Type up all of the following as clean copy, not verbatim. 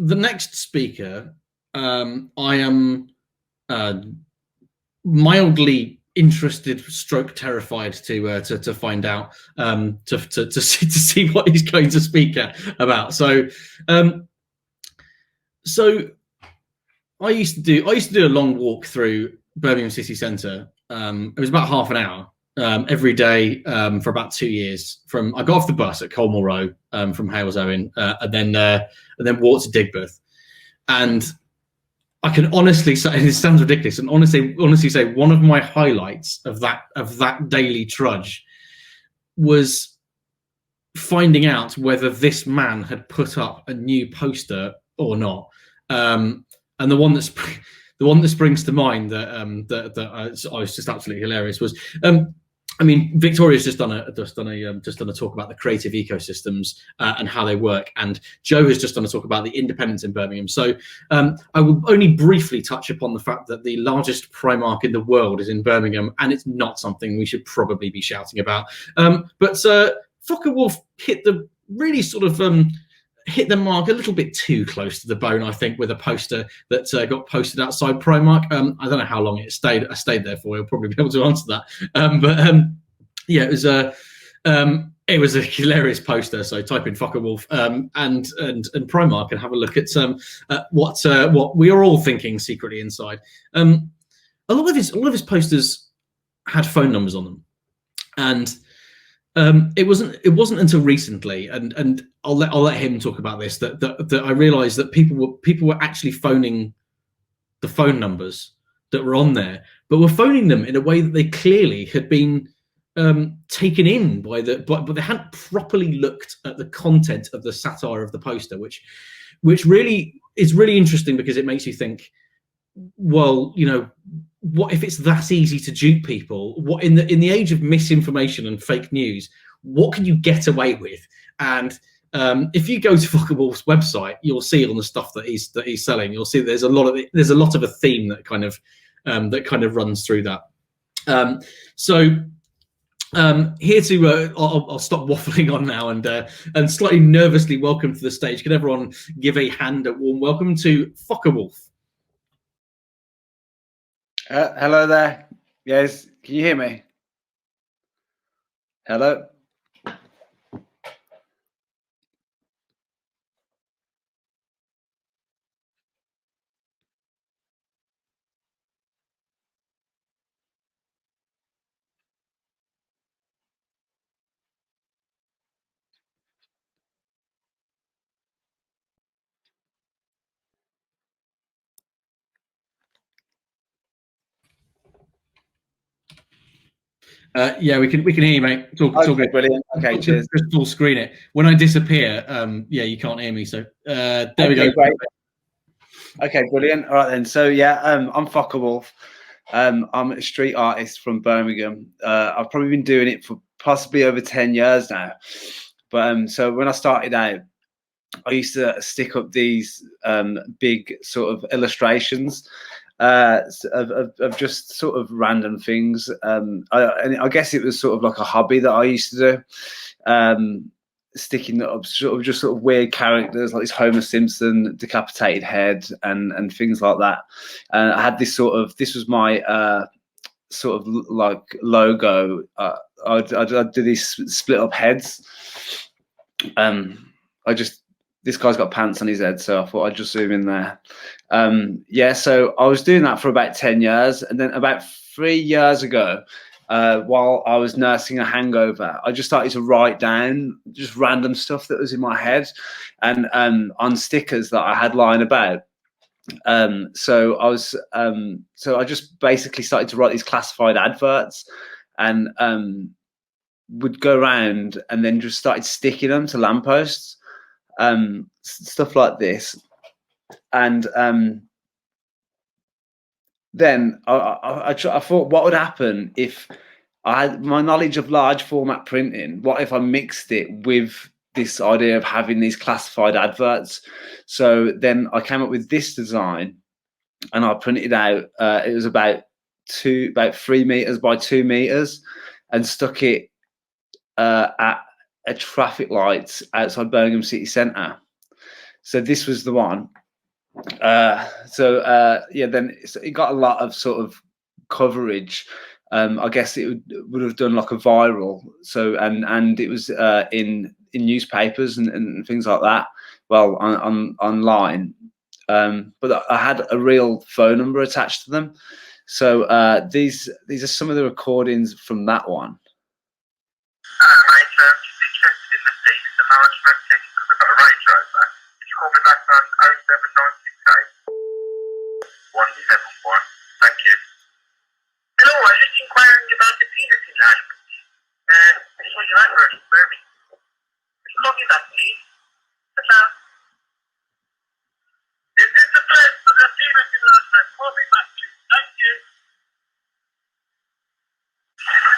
the next speaker, I am mildly interested, stroke terrified to find out, to see what he's going to speak about. So I used to do a long walk through Birmingham city centre. It was about half an hour every day for about 2 years. I got off the bus at Colmore Row from Halesowen, and then walked to Digbeth. And I can honestly say, and it sounds ridiculous, and honestly say one of my highlights of that daily trudge was finding out whether this man had put up a new poster or not. And the one that springs to mind that I was just absolutely hilarious was, I mean, Victoria's just done a talk about the creative ecosystems and how they work, and Joe has just done a talk about the independence in Birmingham. So I will only briefly touch upon the fact that the largest Primark in the world is in Birmingham, and it's not something we should probably be shouting about. But FokaWolf hit the really sort of hit the mark a little bit too close to the bone, I think, with a poster that got posted outside Primark. I don't know how long I stayed there for. You'll probably be able to answer that. Yeah, it was a hilarious poster. So type in FokaWolf and Primark and have a look at what we are all thinking secretly inside. A lot of his posters had phone numbers on them, and it wasn't until recently, and I'll let him talk about this, that I realised that people were actually phoning the phone numbers that were on there, but were phoning them in a way that they clearly had been taken in but they hadn't properly looked at the content of the satire of the poster, which really is really interesting, because it makes you think, well, you know, what if it's that easy to dupe people? What in the age of misinformation and fake news, what can you get away with? And if you go to FokaWolf's website, you'll see on the stuff that he's selling, you'll see there's a lot of a theme that kind of runs through that. Here to I'll stop waffling on now and slightly nervously welcome to the stage. Can everyone give a warm welcome to FokaWolf? Hello there. Yes, can you hear me? Hello? Yeah, we can hear you, mate. It's all good. Brilliant. Okay, cheers. Just full screen it. When I disappear, yeah, you can't hear me. So there we go. Great. Okay, brilliant. All right then. So yeah, I'm FokaWolf. I'm a street artist from Birmingham. I've probably been doing it for possibly over 10 years now. But so when I started out, I used to stick up these big sort of illustrations of just sort of random things. And I guess it was sort of like a hobby that I used to do. Sticking up sort of weird characters like this Homer Simpson decapitated head and things like that. And I had this was my sort of like logo. I'd do these split up heads. This guy's got pants on his head, so I thought I'd just zoom in there. Yeah, so I was doing that for about 10 years, and then about 3 years ago, while I was nursing a hangover, I just started to write down just random stuff that was in my head, and on stickers that I had lying about. So I just basically started to write these classified adverts, and would go around and then just started sticking them to lampposts, stuff like this. And then I thought, what would happen if I had my knowledge of large format printing? What if I mixed it with this idea of having these classified adverts? So then I came up with this design, and I printed it out. It was about 3 meters by 2 meters, and stuck it at a traffic lights outside Birmingham city centre. So this was the one. Yeah, then it got a lot of sort of coverage. I guess it would have done like a viral. So and it was in newspapers and things like that. Well, on online. But I had a real phone number attached to them. So these are some of the recordings from that one. Hi, sir. Just interested in the police. The marriage reputation because I've got a Range Rover. Could you call me back on 07968 171? Thank you. Hello, I was just inquiring about the penis enlargement. I saw your advert in Birmingham. Could you call me back, please? Hello. Is this the place for the penis enlargement? Call me back, please. Thank you.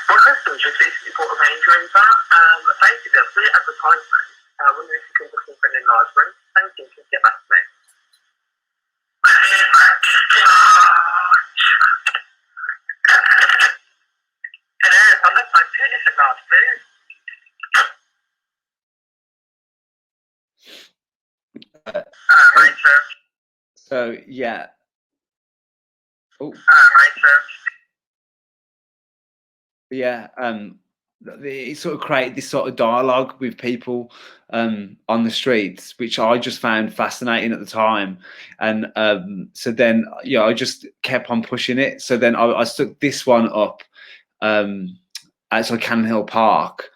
My husband just recently bought a Range Rover. Basically, I've put it advertisement. I wonder if you can book him for an enlargement. Thank you. Can you get back to me? Hello, I'd like my penis enlarged, please. Right, sir. So yeah. Oh. Right, sir. Yeah, it sort of created this sort of dialogue with people on the streets, which I just found fascinating at the time. And so then, yeah, I just kept on pushing it. So then I stuck this one up outside Cannon Hill Park,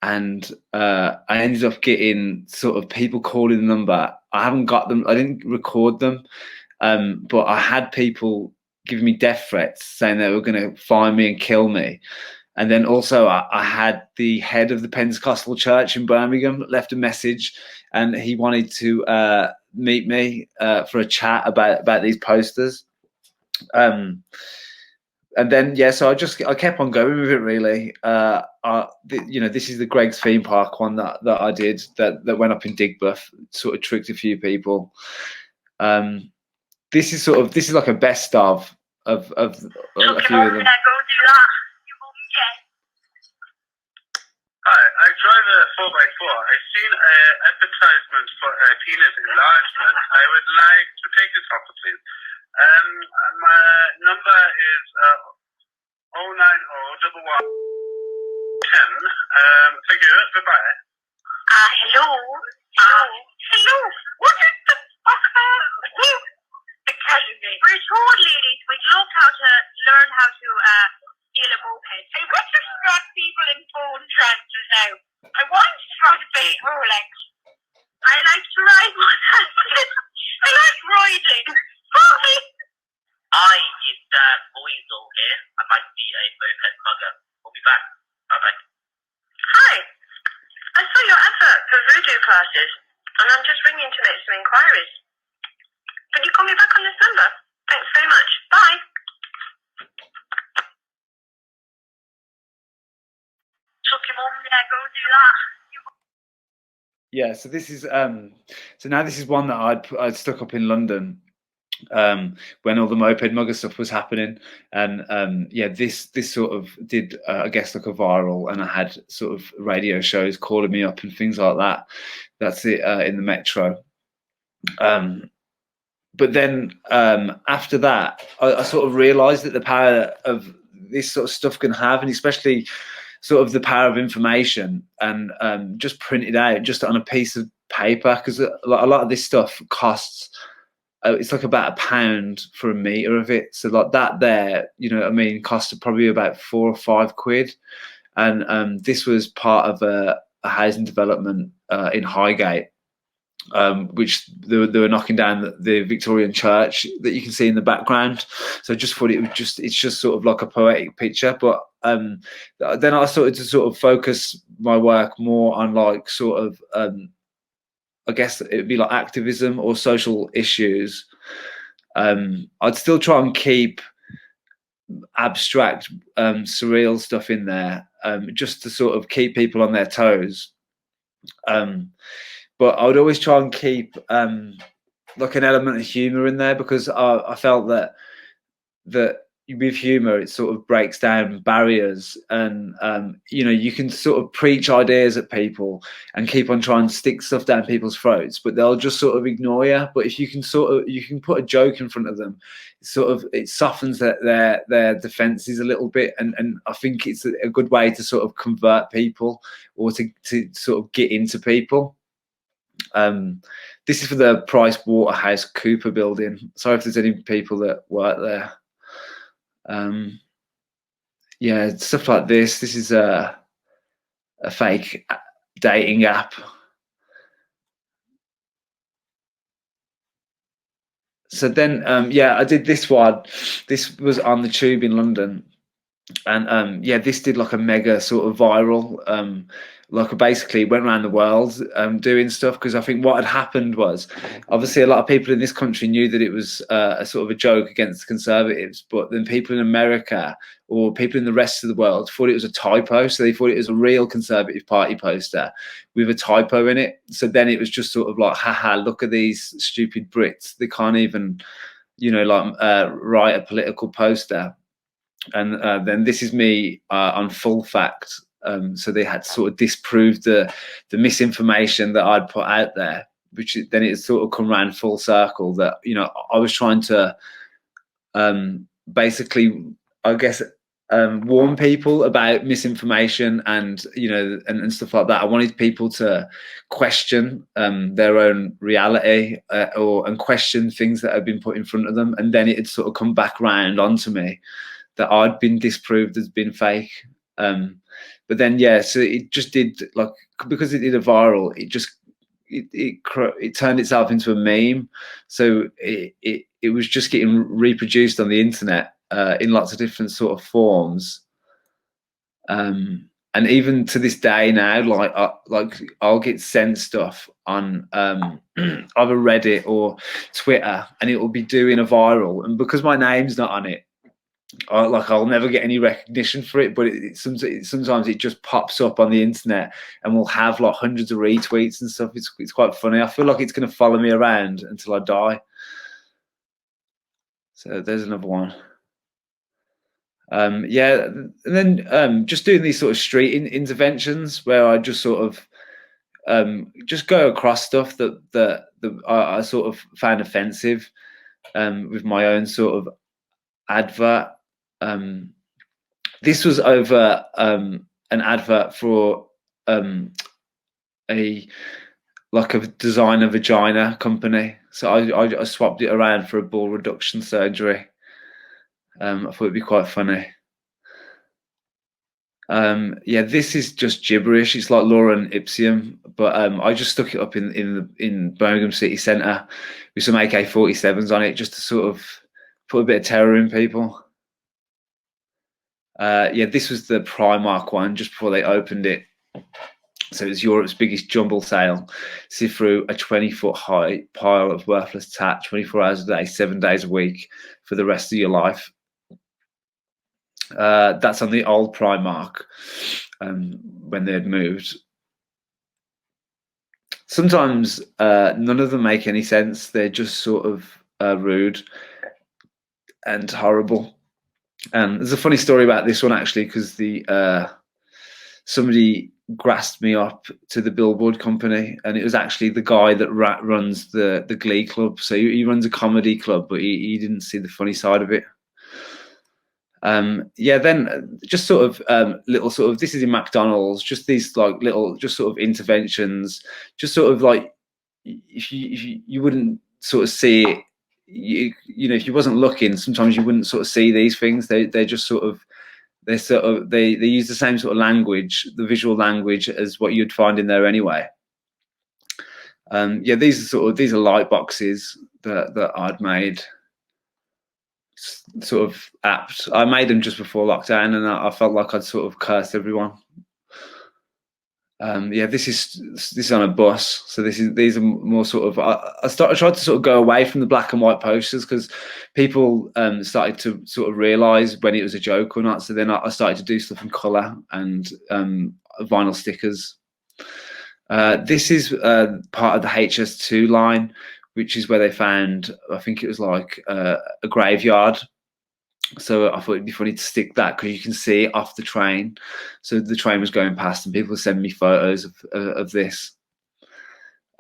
and I ended up getting sort of people calling the number. I haven't got them. I didn't record them, but I had people giving me death threats, saying they were going to find me and kill me. And then also I had the head of the Pentecostal church in Birmingham left a message, and he wanted to meet me for a chat about these posters. And then, yeah, so I kept on going with it, really. This is the Greg's Theme Park one that I did that went up in Digbeth, sort of tricked a few people. This is like a best of a few of them. Hi, I drive a 4x4. I've seen an advertisement for a penis enlargement. I would like to take this offer, please. My number is 0901110. Thank you. Bye-bye. Hello? Hello? What is the fuck? We're told, ladies, we'd love how to learn how to steal a moped. I want to strap people in phone transfers now. I want to try to pay Rolex. I like to ride motorcycles. I like riding. Hi. I is Boisel here. I might be a moped mugger. We'll be back. Bye-bye. Hi. I saw your advert for voodoo classes, and I'm just ringing to make some inquiries. Can you call me back on this number? Thanks very much. Bye. Took your mum, yeah, go do that. Yeah, so this is so now this is one that I'd stuck up in London when all the moped mugger stuff was happening, and yeah, this sort of did I guess like a viral, and I had sort of radio shows calling me up and things like that. That's it in the metro. But then after that, I sort of realised that the power of this sort of stuff can have, and especially sort of the power of information, and just print it out just on a piece of paper, because a lot of this stuff costs. It's like about £1 for a meter of it. So like that there, you know what I mean, cost probably about £4 or £5. And this was part of a housing development in Highgate, which they were knocking down the Victorian church that you can see in the background. So I just thought it's just sort of like a poetic picture. But then I started to sort of focus my work more on like sort of I guess it'd be like activism or social issues. I'd still try and keep abstract, surreal stuff in there, just to sort of keep people on their toes. But I would always try and keep like an element of humor in there, because I felt that with humor, it sort of breaks down barriers, and you know, you can sort of preach ideas at people and keep on trying to stick stuff down people's throats, but they'll just sort of ignore you. But if you can you can put a joke in front of them, it softens their defenses a little bit, and I think it's a good way to sort of convert people, or to sort of get into people. This is for the Price Waterhouse Cooper building. Sorry if there's any people that work there. Yeah, stuff like this. This is a fake dating app. So then, yeah, I did this one. This was on the Tube in London, and yeah, this did like a mega sort of viral. Like, basically went around the world doing stuff, because I think what had happened was, obviously a lot of people in this country knew that it was a sort of a joke against the Conservatives, but then people in America or people in the rest of the world thought it was a typo, so they thought it was a real Conservative Party poster with a typo in it. So then it was just sort of like, haha, look at these stupid Brits, they can't even, you know, like write a political poster. And then this is me on Full Fact. So they had to sort of disprove the misinformation that I'd put out there, which then it sort of come around full circle, that, you know, I was trying to basically, I guess, warn people about misinformation and, you know, and stuff like that. I wanted people to question their own reality, and question things that had been put in front of them, and then it had sort of come back round onto me that I'd been disproved as being fake. But then, yeah, so it just did, like, because it did a viral, it just it turned itself into a meme. So it was just getting reproduced on the internet in lots of different sort of forms. And even to this day now, like I'll get sent stuff on either Reddit or Twitter, and it will be doing a viral, and because my name's not on it, I'll never get any recognition for it, but sometimes it just pops up on the internet and will have like hundreds of retweets and stuff. It's quite funny. I feel like it's going to follow me around until I die. So there's another one. Yeah, and then just doing these sort of street interventions where I just sort of just go across stuff that I sort of found offensive with my own sort of advert. This was over an advert for a designer vagina company. So I swapped it around for a ball reduction surgery. I thought it'd be quite funny. Yeah, this is just gibberish. It's like Lorem Ipsum, but I just stuck it up in Birmingham City Centre with some AK-47s on it, just to sort of put a bit of terror in people. Yeah, this was the Primark one just before they opened it. So it was Europe's biggest jumble sale. See through a 20-foot high pile of worthless tat, 24 hours a day, 7 days a week for the rest of your life. That's on the old Primark when they had moved. Sometimes none of them make any sense. They're just sort of rude and horrible. There's a funny story about this one, actually, because somebody grassed me up to the billboard company, and it was actually the guy that runs the Glee Club. So he runs a comedy club, but he didn't see the funny side of it. Yeah, then just sort of little sort of, this is in McDonald's, just these like little just sort of interventions, just sort of like if you wouldn't sort of see it, you know, if you wasn't looking, sometimes you wouldn't sort of see these things. They're just sort of, they use the same sort of language, the visual language, as what you'd find in there anyway. Yeah, these are light boxes that I'd made, sort of apt. I made them just before lockdown, and I felt like I'd sort of cursed everyone. Yeah, this is on a bus. So these are more sort of, I tried to sort of go away from the black and white posters, because people started to sort of realize when it was a joke or not. So then I started to do stuff in color and vinyl stickers. This is part of the HS2 line, which is where they found, I think it was like a graveyard So I thought it'd be funny to stick that because you can see it off the train. So the train was going past, and people send me photos of this.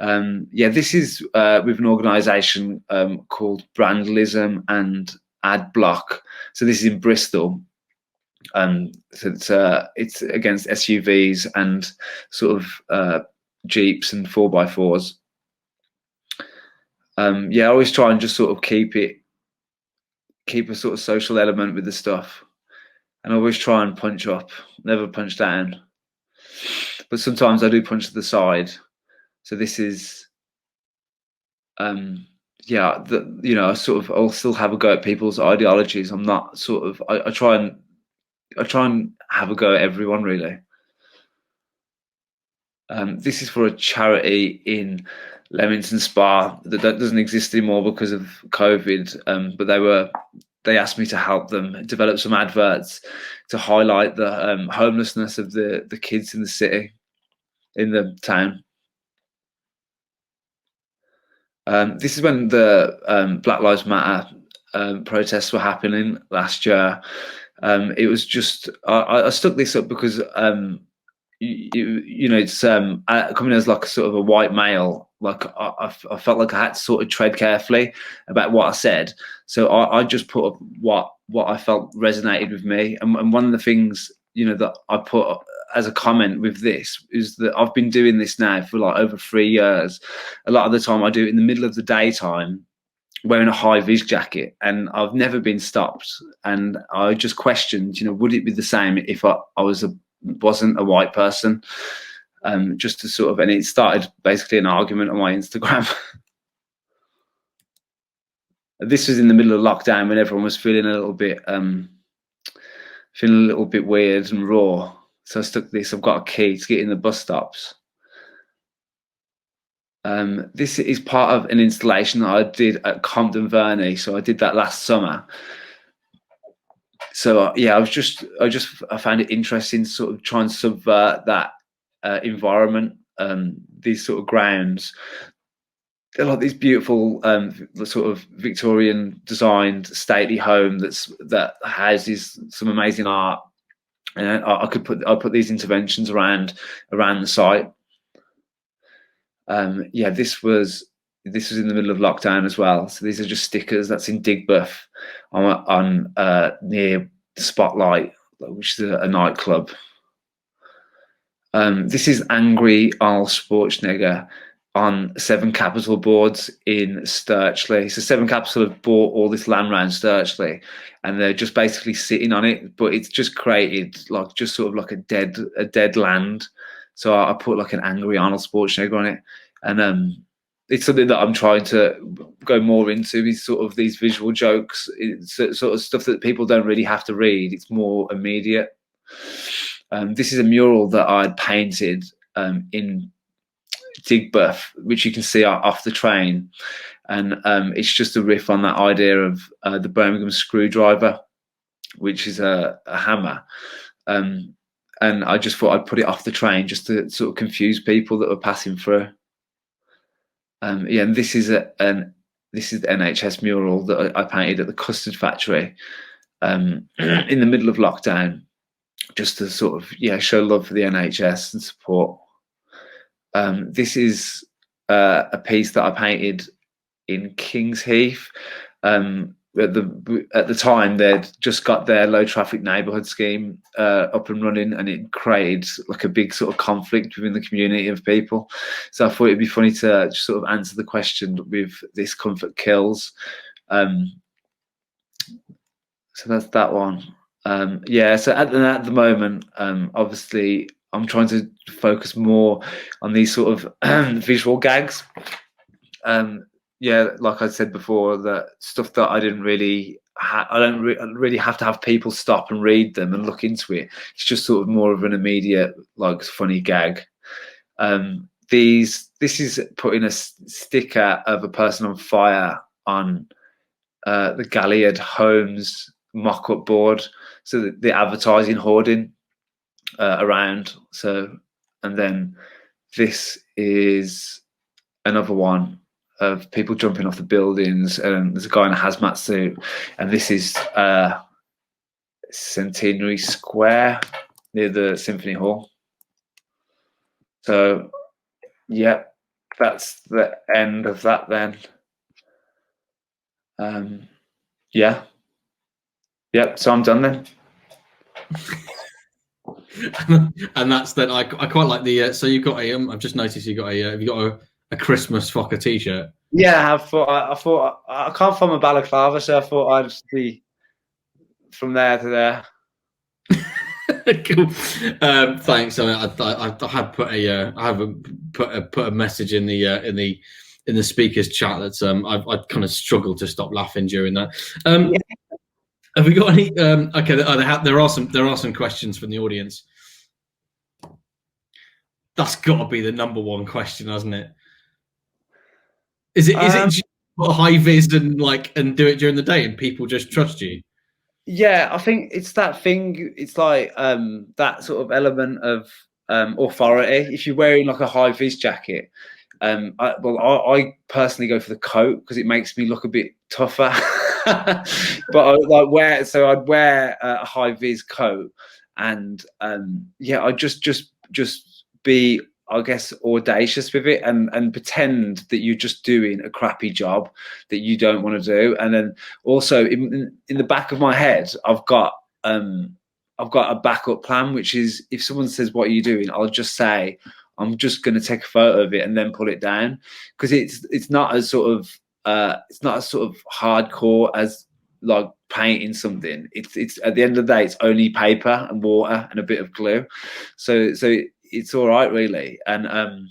Yeah, this is with an organisation called Brandlism and Ad Block. So this is in Bristol. So it's against SUVs and sort of Jeeps and 4x4s. Yeah, I always try and just sort of keep a sort of social element with the stuff, and I always try and punch up, never punch down. But sometimes I do punch to the side. So this is, yeah, I sort of, I'll still have a go at people's ideologies. I'm not sort of, I try and have a go at everyone really. This is for a charity in Leamington Spa that doesn't exist anymore because of COVID. But they asked me to help them develop some adverts to highlight the homelessness of the kids in the city, in the town. This is when the Black Lives Matter protests were happening last year. It was just I stuck this up because it's coming as like a sort of a white male. Like I felt like I had to sort of tread carefully about what I said. So I just put up what I felt resonated with me. And one of the things that I put as a comment with this is that I've been doing this now for like over 3 years. A lot of the time I do it in the middle of the daytime, wearing a high vis jacket, and I've never been stopped. And I just questioned, would it be the same if I wasn't a white person? Just to sort of, and it started basically an argument on my Instagram. This was in the middle of lockdown when everyone was feeling a little bit weird and raw. So I stuck this. I've got a key to get in the bus stops. This is part of an installation that I did at Compton Verney. So I did that last summer. So yeah, I found it interesting to sort of try and subvert that environment, these sort of grounds. They're like this beautiful sort of Victorian designed stately home that houses some amazing art, and I put these interventions around the site. Yeah, this was in the middle of lockdown as well. So these are just stickers. That's in Digbeth on near Spotlight, which is a nightclub. This is Angry Arnold Schwarzenegger on 7 Capital boards in Sturchley. So 7 Capital have bought all this land around Sturchley, and they're just basically sitting on it. But it's just created like just sort of like a dead land. So I put like an Angry Arnold Schwarzenegger on it, and it's something that I'm trying to go more into. Is sort of these visual jokes, it's sort of stuff that people don't really have to read. It's more immediate. This is a mural that I'd painted in Digbeth, which you can see off the train, and it's just a riff on that idea of the Birmingham screwdriver, which is a hammer. And I just thought I'd put it off the train just to sort of confuse people that were passing through. Yeah, and this is the NHS mural that I painted at the custard factory in the middle of lockdown, just to sort of show love for the NHS and support. This is a piece that I painted in Kings Heath. At the time, they'd just got their low traffic neighbourhood scheme up and running, and it created like a big sort of conflict within the community of people. So I thought it'd be funny to just sort of answer the question with this comfort kills. So that's that one. Yeah, so at the moment, obviously I'm trying to focus more on these sort of visual gags. Yeah, like I said before, that stuff that I didn't really, I don't really have to have people stop and read them and look into it. It's just sort of more of an immediate, like, funny gag. This is putting a sticker of a person on fire on the Galliard Homes mock-up board, so the advertising hoarding around. So, and then this is another one of people jumping off the buildings, and there's a guy in a hazmat suit, and this is Centenary Square near the Symphony Hall. So, yeah, that's the end of that then. Yeah. Yep, so I'm done then. And that's then. I quite like the. So you got a. I've just noticed you got a. Have you got a Christmas Foka t-shirt? Yeah, I thought I can't find my balaclava, so I thought I'd just be from there to there. Cool. Thanks. I have put a message in the speakers chat that's I kind of struggled to stop laughing during that. Yeah. Have we got any? Okay, there are some questions from the audience. That's got to be the number one question, hasn't it? Is it just put high vis and do it during the day and people just trust you? Yeah, I think it's that thing. It's like that sort of element of authority. If you're wearing like a high vis jacket, I personally go for the coat because it makes me look a bit tougher. But I'd wear a high vis coat, and yeah, I just be, I guess, audacious with it and pretend that you're just doing a crappy job that you don't want to do. And then also in the back of my head, I've got a backup plan, which is if someone says, "What are you doing?" I'll just say, "I'm just going to take a photo of it and then pull it down," because it's not as sort of hardcore as like painting something. It's at the end of the day, it's only paper and water and a bit of glue. So it's all right, really. And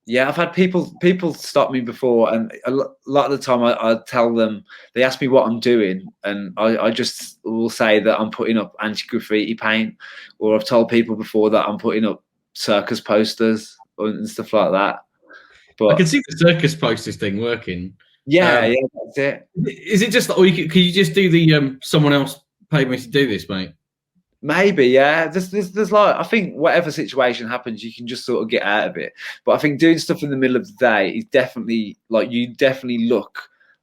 yeah, I've had people stop me before, and a lot of the time I tell them, they ask me what I'm doing, and I just will say that I'm putting up anti-graffiti paint, or I've told people before that I'm putting up circus posters and stuff like that. But I can see the circus posters thing working. Yeah, that's it. Is it just, or can you just do the someone else paid me to do this, mate? Maybe, yeah. There's like, I think whatever situation happens, you can just sort of get out of it. But I think doing stuff in the middle of the day is definitely, like, you definitely look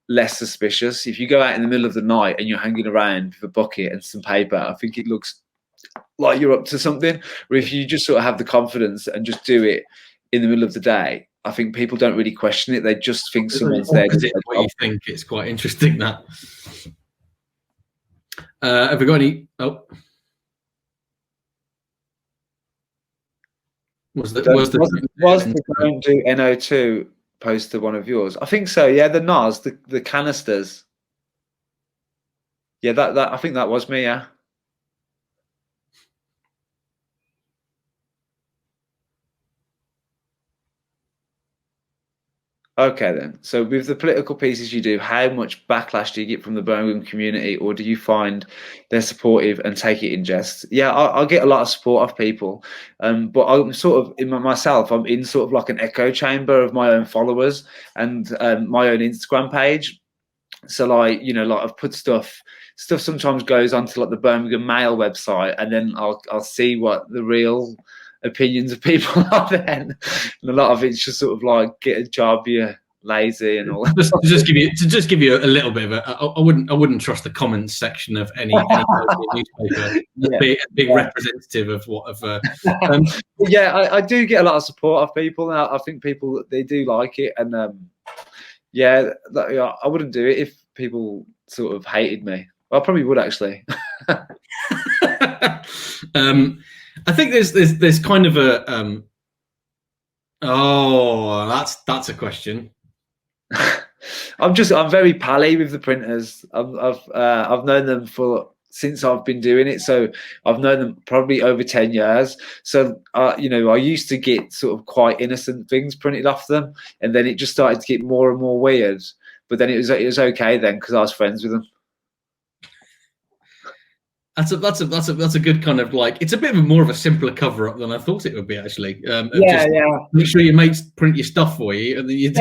less suspicious. If you go out in the middle of the night and you're hanging around with a bucket and some paper, I think it looks like you're up to something. Or if you just sort of have the confidence and just do it in the middle of the day, I think people don't really question it. They just think someone's there. What you think? It's quite interesting that. Have we got any? Oh. Was the Don't Do NO2 poster one of yours? I think so. Yeah, the NAS, the canisters. Yeah, that I think that was me. Yeah. Okay then. So with the political pieces you do, how much backlash do you get from the Birmingham community, or do you find they're supportive and take it in jest? Yeah, I get a lot of support of people, but I'm sort of myself. I'm in sort of like an echo chamber of my own followers and my own Instagram page. So like, you know, like I've put stuff sometimes goes onto like the Birmingham Mail website, and then I'll see what the real opinions of people are then, and a lot of it's just sort of like, get a job, you're lazy and all that. Just give you a little bit of a. I wouldn't trust the comments section of any newspaper. Yeah. Big representative of what of. Yeah, I do get a lot of support of people, and I think people, they do like it, and yeah, I wouldn't do it if people sort of hated me. Well, I probably would actually. I think there's kind of a that's a question. I'm very pally with the printers. I've known them since I've been doing it, so I've known them probably over 10 years. So you know, I used to get sort of quite innocent things printed off them, and then it just started to get more and more weird. But then it was okay then, because I was friends with them. That's a good kind of, like, it's a bit more of a simpler cover up than I thought it would be, actually. Yeah. Make sure your mates print your stuff for you, and then you're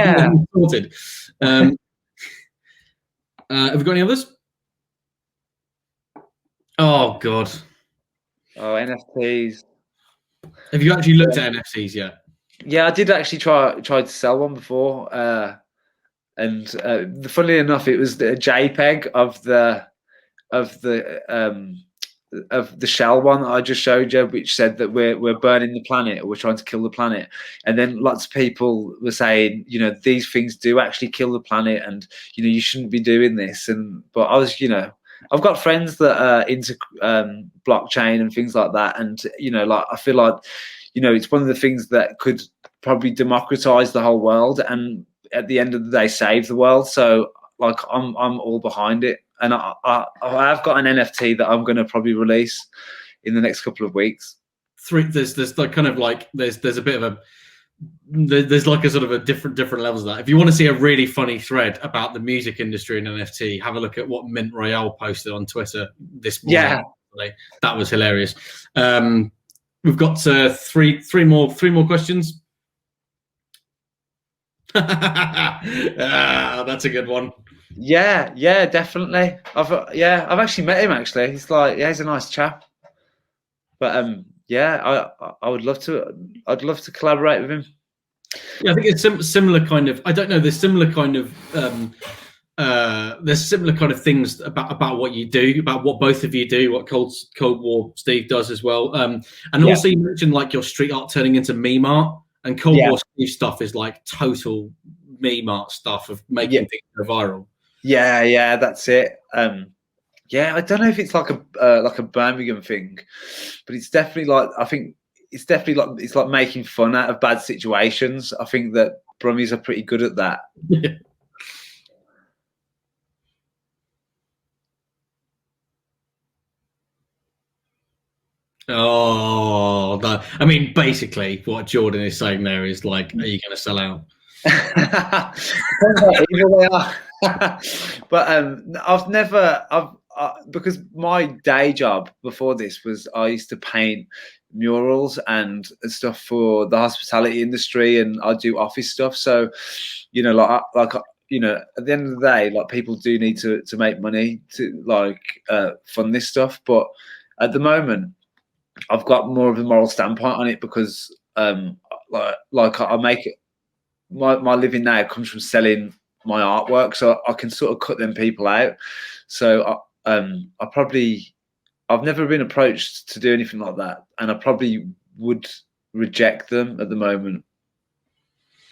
sorted. Have we got any others? Oh God. Oh, NFTs. Have you actually looked at NFTs yet? Yeah, I did actually try to sell one before, and funnily enough, it was a JPEG of of the Shell one that I just showed you, which said that we're burning the planet, or we're trying to kill the planet. And then lots of people were saying, you know, these things do actually kill the planet, and you know, you shouldn't be doing this. But I was, you know, I've got friends that are into blockchain and things like that, and you know, like I feel like, you know, it's one of the things that could probably democratize the whole world, and at the end of the day, save the world. So like I'm all behind it. And I've got an NFT that I'm going to probably release in the next couple of weeks. There's like kind of like there's a bit of a there's like a sort of a different levels of that. If you want to see a really funny thread about the music industry and NFT, have a look at what Mint Royale posted on Twitter this morning. Yeah, that was hilarious. We've got three more questions. That's a good one. Yeah, definitely. I've actually met him. Actually, he's like, yeah, he's a nice chap. But yeah, I would love to. I'd love to collaborate with him. Yeah, I think it's similar kind of. I don't know. There's similar kind of. There's similar kind of things about what you do, about what both of you do, what Cold War Steve does as well. And also you mentioned like your street art turning into meme art, and Cold War Steve stuff is like total meme art stuff of making things go viral. Yeah, that's it. Yeah, I don't know if it's like a Birmingham thing, but it's definitely like, I think it's definitely like, it's like making fun out of bad situations. I think that Brummies are pretty good at that. Oh, no. I mean, basically, what Jordan is saying there is like, are you going to sell out? Either they are. But because my day job before this was, I used to paint murals and stuff for the hospitality industry, and I do office stuff. So, you know, like you know, at the end of the day, like people do need to make money to like fund this stuff. But at the moment, I've got more of a moral standpoint on it, because like I make it. My living now comes from selling my artwork, so I can sort of cut them people out. So I've never been approached to do anything like that, and I probably would reject them at the moment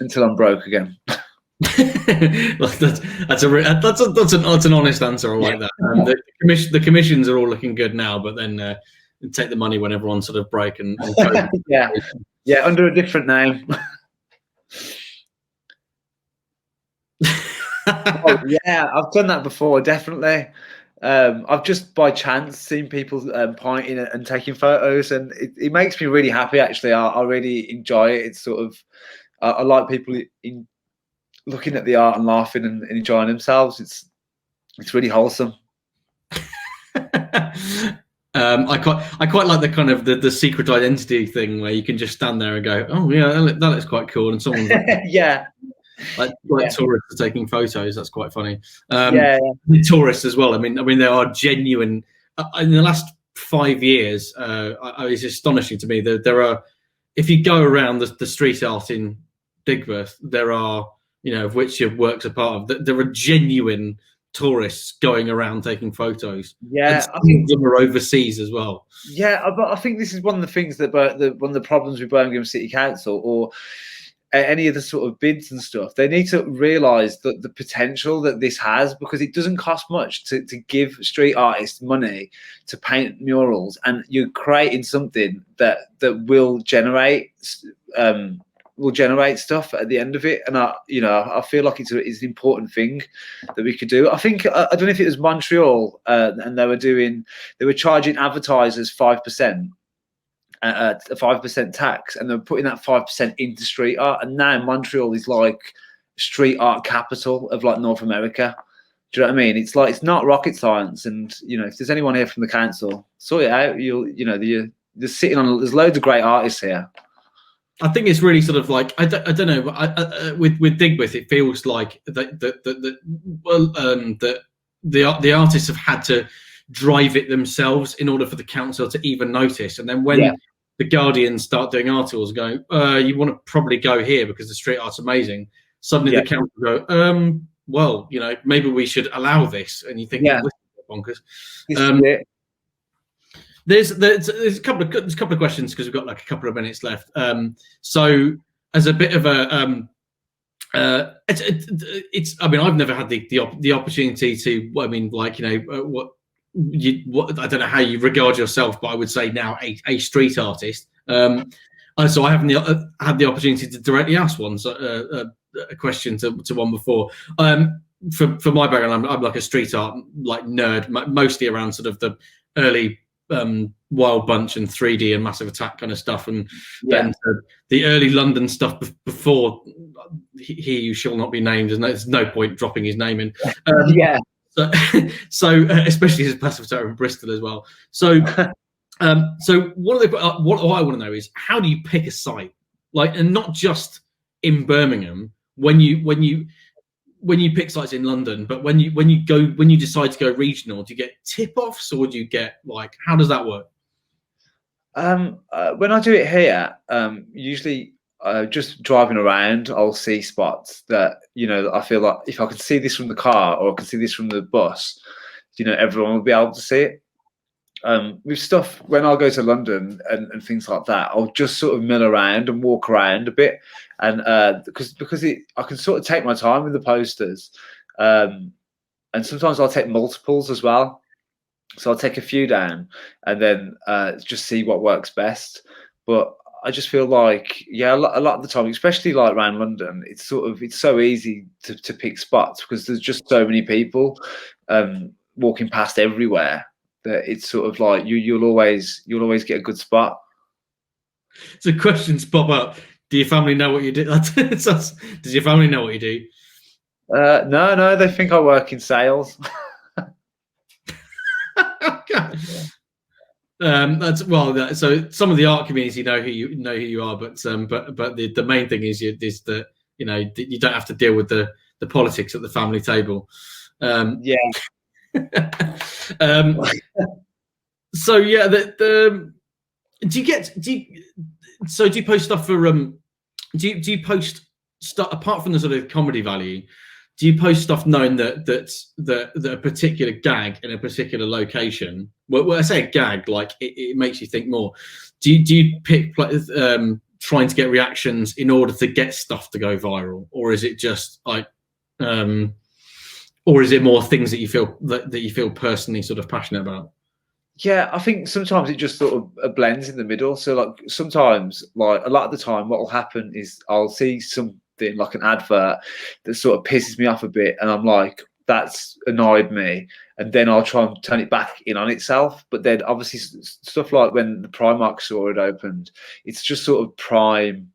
until I'm broke again. That's an honest answer. I like that. The commissions are all looking good now, but then take the money when everyone's sort of broke and yeah, under a different name. Oh, yeah, I've done that before, definitely. I've just by chance seen people pointing and taking photos, and it makes me really happy. Actually, I really enjoy it. It's sort of I like people looking at the art and laughing and enjoying themselves. It's really wholesome. I quite like the kind of the secret identity thing where you can just stand there and go, oh yeah, that looks quite cool, and someone's like, yeah. Like tourists are taking photos. That's quite funny. Tourists as well. I mean, there are genuine. In the last 5 years, it's astonishing to me that there are. If you go around the street art in Digbeth, there are, you know, of which your works are part of. There are genuine tourists going around taking photos. Yeah, I think them are overseas as well. Yeah, but I think this is one of the things that one of the problems with Birmingham City Council or any of the sort of bids and stuff. They need to realise that the potential that this has, because it doesn't cost much to give street artists money to paint murals, and you're creating something that will generate stuff at the end of it. And I feel like it's an important thing that we could do. I think I don't know if it was Montreal, and they were charging advertisers 5%. A 5% tax, and they're putting that 5% into street art. And now Montreal is like street art capital of like North America. Do you know what I mean? It's like, it's not rocket science. And you know, if there's anyone here from the council, sort it out. There's loads of great artists here. I think it's really sort of like, I don't know, with Digbeth, it feels like the artists have had to drive it themselves in order for the council to even notice. And then when the Guardians start doing articles going, you want to probably go here because the street art's amazing, suddenly the council go, well, you know, maybe we should allow this. And you think, bonkers. This is it. There's a couple of questions because we've got like a couple of minutes left. So as a bit of a it's I mean, I've never had the opportunity to, I mean, like, you know, what I don't know how you regard yourself, but I would say now a street artist. So I haven't had the opportunity to directly ask one a question to one before. For my background, I'm like a street art like nerd, mostly around sort of the early Wild Bunch and 3D and Massive Attack kind of stuff, and then the early London stuff before he who shall not be named. There's no point dropping his name in. So especially his Massive Attack in Bristol as well. So so what I want to know is, how do you pick a site, like, and not just in Birmingham when you pick sites in London, but when you decide to go regional, do you get tip-offs, or do you get, like, how does that work? When I do it here, usually just driving around, I'll see spots that, you know, I feel like if I can see this from the car or I can see this from the bus, you know, everyone will be able to see it. With stuff, when I go to London and things like that, I'll just sort of mill around and walk around a bit, and because I can sort of take my time with the posters, and sometimes I'll take multiples as well. So I'll take a few down and then just see what works best. But I just feel like, yeah, a lot of the time, especially like around London, it's so easy to pick spots because there's just so many people walking past everywhere, that it's sort of like you'll always get a good spot. So questions pop up. Do your family know what you do? Does your family know what you do? No, they think I work in sales. So some of the art community know who you are, but the main thing is that, you know, you don't have to deal with the politics at the family table. So yeah, do you post stuff for do you post stuff apart from the sort of comedy value? Do you post stuff knowing that a particular gag in a particular location? Well, I say a gag, like it makes you think more. Do you pick trying to get reactions in order to get stuff to go viral, or is it just like, or is it more things that you feel personally sort of passionate about? Yeah, I think sometimes it just sort of blends in the middle. So like sometimes, like a lot of the time, what will happen is I'll see something like an advert that sort of pisses me off a bit, and I'm like, that's annoyed me, and then I'll try and turn it back in on itself. But then obviously stuff like when the Primark store had opened, it's just sort of prime.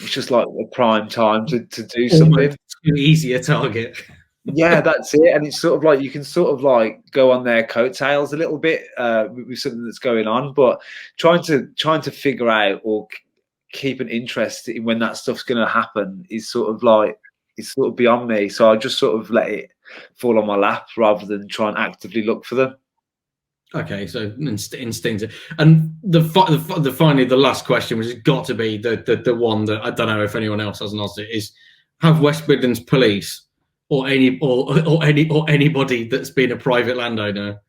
It's just like a prime time to do something. An easier target. Yeah, that's it. And it's sort of like you can sort of like go on their coattails a little bit with something that's going on, but trying to figure out or keep an interest in when that stuff's going to happen is sort of like, it's sort of beyond me. So I just sort of let it fall on my lap rather than try and actively look for them. Okay, so instinctive. And finally, the last question, which has got to be the one that I don't know if anyone else hasn't asked it, is: have West Midlands Police or anybody that's been a private landowner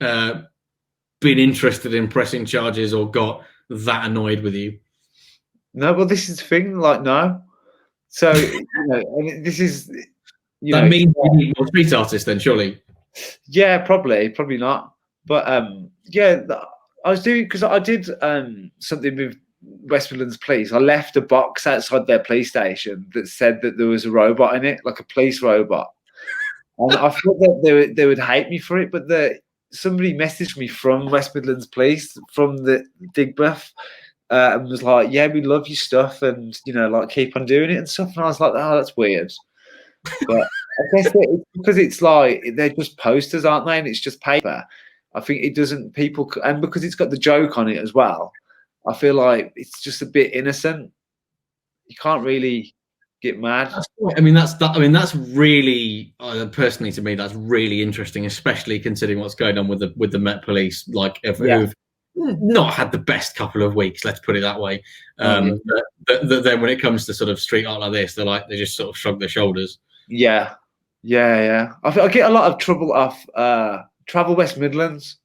been interested in pressing charges or got that annoyed with you? No, well, this is the thing. Like, no. So you know, I mean, this is. That means you need more street artists, then, surely. Yeah, probably not. But yeah, I was doing, because I did something with West Midlands Police. I left a box outside their police station that said that there was a robot in it, like a police robot. And I thought that they would hate me for it, but somebody messaged me from West Midlands Police, from the Digbeth, and was like, "Yeah, we love your stuff, and you know, like, keep on doing it and stuff." And I was like, "Oh, that's weird." But I guess it's because it's like they're just posters, aren't they? And it's just paper. I think it doesn't, people, and because it's got the joke on it as well, I feel like it's just a bit innocent. You can't really get mad. I mean, that's really, personally to me, that's really interesting, especially considering what's going on with the Met Police, like who've not had the best couple of weeks. Let's put it that way. Then when it comes to sort of street art like this, they just sort of shrug their shoulders. Yeah. I get a lot of trouble off Travel West Midlands.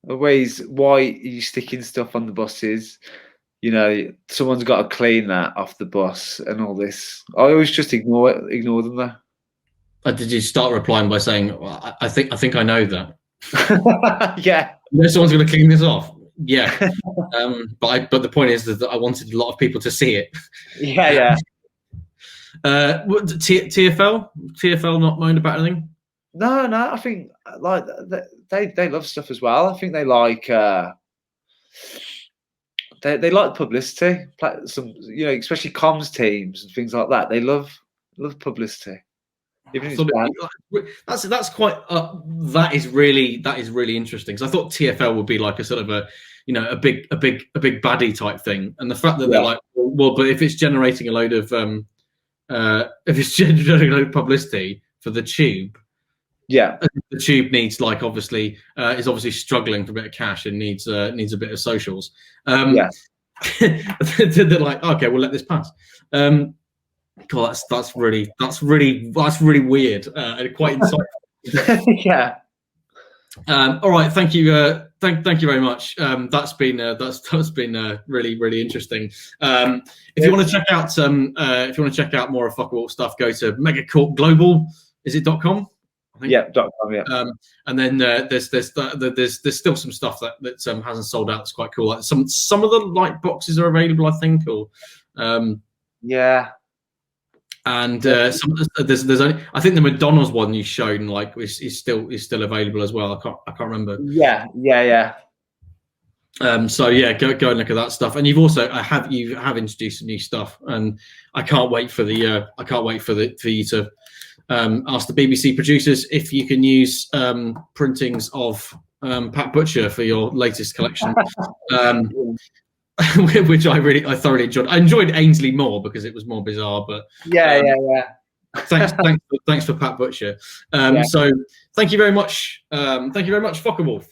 Always, why are you sticking stuff on the buses? You know, someone's got to clean that off the bus and all this. I always just ignore them there. Did you start replying by saying, well, I think I know that? Yeah. No, someone's going to clean this off. Yeah. But the point is that I wanted a lot of people to see it. Yeah. TFL not moaned about anything? No. I think like they love stuff as well. I think they like they like publicity. Some, you know, especially comms teams and things like that. They love publicity. Even if it's bad. That's quite that is really interesting, because I thought TFL would be like a sort of a, you know, a big baddie type thing, and the fact that they're like, well, but if it's generating a load of publicity for the Tube, the Tube needs, like, obviously is obviously struggling for a bit of cash and needs a bit of socials. They're like, okay, we'll let this pass. God, that's really weird and quite insightful. Yeah. All right, thank you, thank you very much. That's been really interesting. If you want to check out more of FokaWolf stuff, go to Megacorp Global. Is it .com? I think. Yeah, .com. Yeah. And then there's still some stuff that hasn't sold out. That's quite cool. Like some of the light boxes are available, I think, or yeah. And there's only, I think the McDonald's one you shown, like, is still available as well. I can't remember. Yeah. So yeah, go and look at that stuff. And you've also you have introduced some new stuff, and I can't wait for you to ask the BBC producers if you can use printings of Pat Butcher for your latest collection. Which I thoroughly enjoyed. I enjoyed Ainsley more because it was more bizarre, but yeah. Thanks for Pat Butcher. So thank you very much. Thank you very much, FokaWolf.